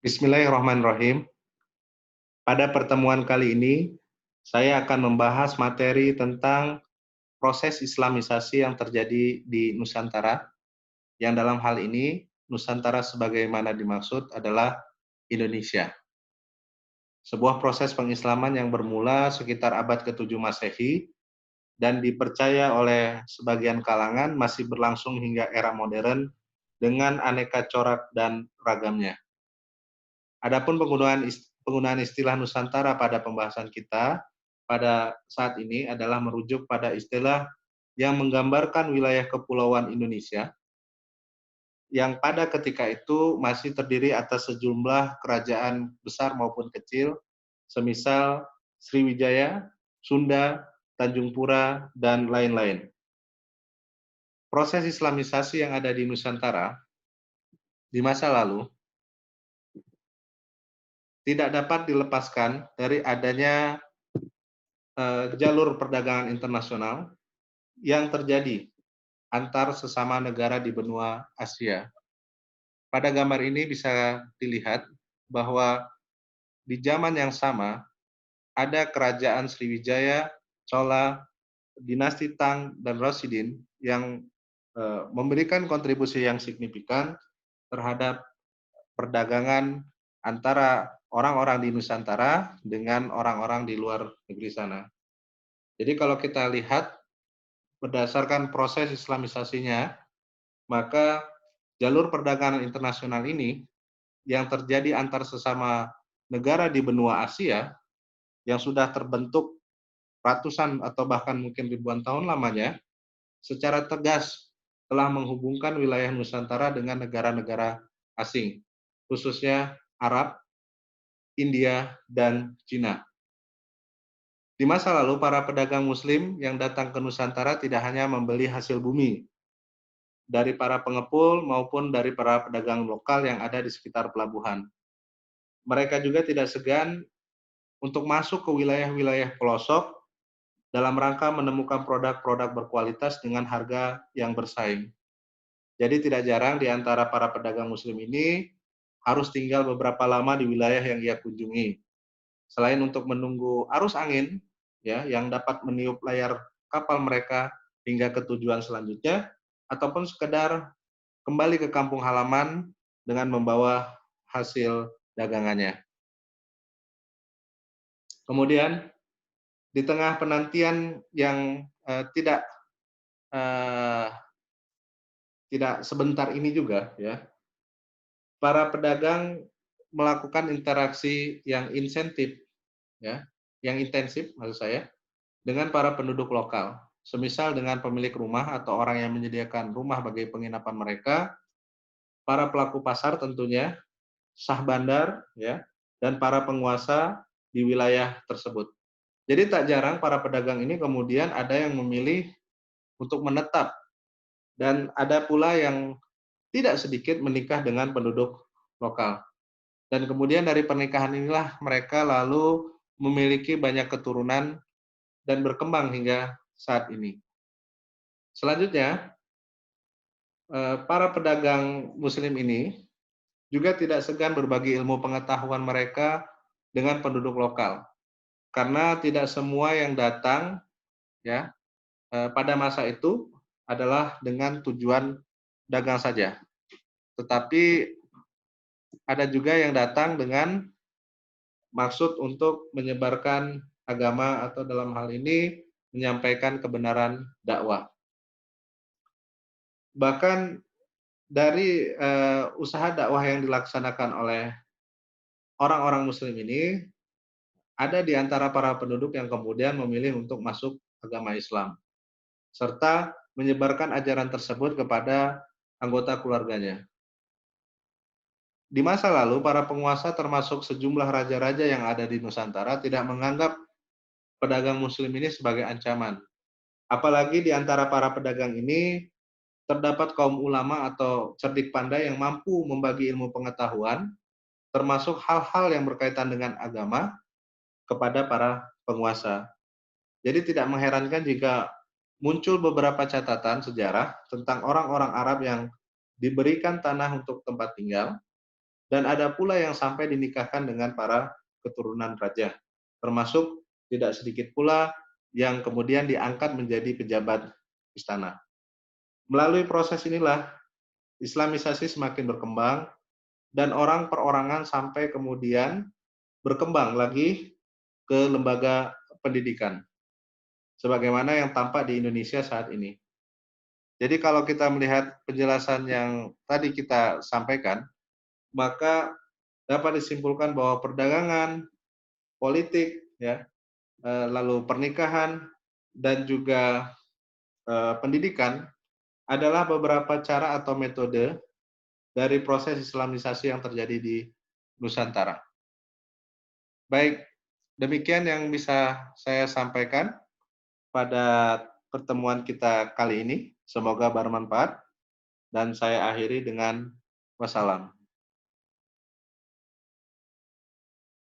Bismillahirrahmanirrahim. Pada pertemuan kali ini, saya akan membahas materi tentang proses Islamisasi yang terjadi di Nusantara, yang dalam hal ini Nusantara sebagaimana dimaksud adalah Indonesia. Sebuah proses pengislaman yang bermula sekitar abad ke-7 Masehi dan dipercaya oleh sebagian kalangan masih berlangsung hingga era modern dengan aneka corak dan ragamnya. Adapun penggunaan istilah Nusantara pada pembahasan kita pada saat ini adalah merujuk pada istilah yang menggambarkan wilayah kepulauan Indonesia yang pada ketika itu masih terdiri atas sejumlah kerajaan besar maupun kecil, semisal Sriwijaya, Sunda, Tanjung Pura, dan lain-lain. Proses Islamisasi yang ada di Nusantara di masa lalu tidak dapat dilepaskan dari adanya jalur perdagangan internasional yang terjadi antar sesama negara di benua Asia. Pada gambar ini bisa dilihat bahwa di zaman yang sama ada kerajaan Sriwijaya, Chola, dinasti Tang, dan Rashidin yang memberikan kontribusi yang signifikan terhadap perdagangan antara orang-orang di Nusantara dengan orang-orang di luar negeri sana. Jadi kalau kita lihat berdasarkan proses Islamisasinya, maka jalur perdagangan internasional ini yang terjadi antar sesama negara di benua Asia yang sudah terbentuk ratusan atau bahkan mungkin ribuan tahun lamanya, secara tegas telah menghubungkan wilayah Nusantara dengan negara-negara asing, khususnya Arab, India, dan Cina. Di masa lalu, para pedagang Muslim yang datang ke Nusantara tidak hanya membeli hasil bumi dari para pengepul maupun dari para pedagang lokal yang ada di sekitar pelabuhan. Mereka juga tidak segan untuk masuk ke wilayah-wilayah pelosok dalam rangka menemukan produk-produk berkualitas dengan harga yang bersaing. Jadi tidak jarang di antara para pedagang Muslim ini harus tinggal beberapa lama di wilayah yang ia kunjungi. Selain untuk menunggu arus angin, ya, yang dapat meniup layar kapal mereka hingga ke tujuan selanjutnya, ataupun sekedar kembali ke kampung halaman dengan membawa hasil dagangannya. Kemudian di tengah penantian yang eh, tidak sebentar ini juga, ya, para pedagang melakukan interaksi yang insentif, ya, yang intensif maksud saya, dengan para penduduk lokal. Semisal dengan pemilik rumah atau orang yang menyediakan rumah bagi penginapan mereka, para pelaku pasar tentunya, sah bandar, ya, dan para penguasa di wilayah tersebut. Jadi tak jarang para pedagang ini kemudian ada yang memilih untuk menetap dan ada pula yang tidak sedikit menikah dengan penduduk lokal. Dan kemudian dari pernikahan inilah mereka lalu memiliki banyak keturunan dan berkembang hingga saat ini. Selanjutnya, para pedagang Muslim ini juga tidak segan berbagi ilmu pengetahuan mereka dengan penduduk lokal, karena tidak semua yang datang, ya, pada masa itu adalah dengan tujuan dagang saja, tetapi ada juga yang datang dengan maksud untuk menyebarkan agama atau dalam hal ini menyampaikan kebenaran dakwah. Bahkan dari usaha dakwah yang dilaksanakan oleh orang-orang Muslim ini, ada di antara para penduduk yang kemudian memilih untuk masuk agama Islam, serta menyebarkan ajaran tersebut kepada anggota keluarganya. Di masa lalu, para penguasa termasuk sejumlah raja-raja yang ada di Nusantara tidak menganggap pedagang Muslim ini sebagai ancaman. Apalagi di antara para pedagang ini terdapat kaum ulama atau cerdik pandai yang mampu membagi ilmu pengetahuan, termasuk hal-hal yang berkaitan dengan agama, kepada para penguasa. Jadi tidak mengherankan jika muncul beberapa catatan sejarah tentang orang-orang Arab yang diberikan tanah untuk tempat tinggal, dan ada pula yang sampai dinikahkan dengan para keturunan raja, termasuk tidak sedikit pula yang kemudian diangkat menjadi pejabat istana. Melalui proses inilah Islamisasi semakin berkembang dan orang perorangan sampai kemudian berkembang lagi ke lembaga pendidikan, sebagaimana yang tampak di Indonesia saat ini. Jadi kalau kita melihat penjelasan yang tadi kita sampaikan, maka dapat disimpulkan bahwa perdagangan, politik, ya, lalu pernikahan, dan juga pendidikan adalah beberapa cara atau metode dari proses Islamisasi yang terjadi di Nusantara. Baik, demikian yang bisa saya sampaikan pada pertemuan kita kali ini. Semoga bermanfaat dan saya akhiri dengan wassalam.